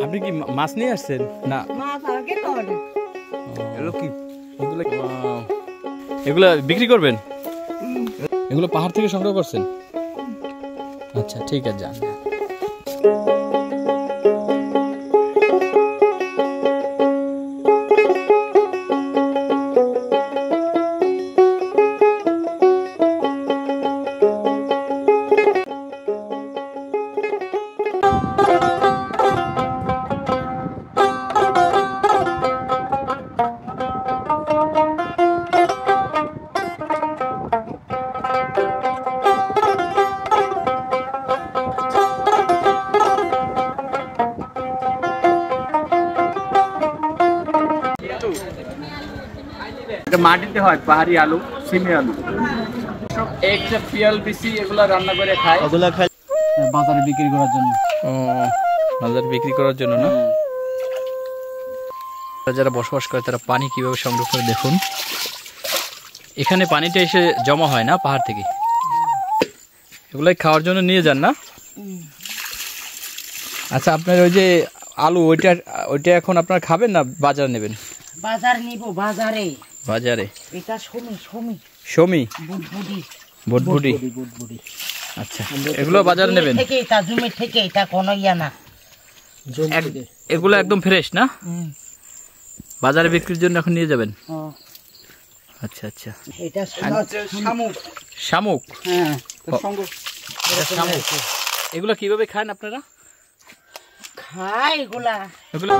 আপনি কি মাছ নিয়ে আসছেন না? এগুলো বিক্রি করবেন? এগুলো পাহাড় থেকে সংগ্রহ করছেন? আচ্ছা ঠিক আছে, যান। মাটিতে হয় পাহাড়ি আলু, সিমি আলু, একটা পিএলবিসি এগুলা রান্না করে খায়। এগুলা খায় বাজারে বিক্রি করার জন্য। ও, বাজারে বিক্রি করার জন্য না? যারা বসবাস করে তারা পানি কিভাবে সংগ্রহ করে দেখুন। এখানে পানিটা এসে জমা হয় না পাহাড় থেকে, এগুলাই খাওয়ার জন্য নিয়ে যান না? আচ্ছা, আপনার ওই যে আলু, ওইটা এখন আপনার খাবেন না বাজার নেবেন? বাজার নিব, বাজারে। বাজারে এটা শমি বুটবুটি। আচ্ছা, এগুলো বাজার নেবেন? এটা জমি থেকে, এটা কোনো ইয়া না। এগুলো একদম ফ্রেশ না? বাজারে বিক্রির জন্য এখন নিয়ে যাবেন? আচ্ছা আচ্ছা। এটা শামুক। হ্যাঁ, শামুক। এগুলো কিভাবে খান আপনারা? খায় এগুলা। এগুলো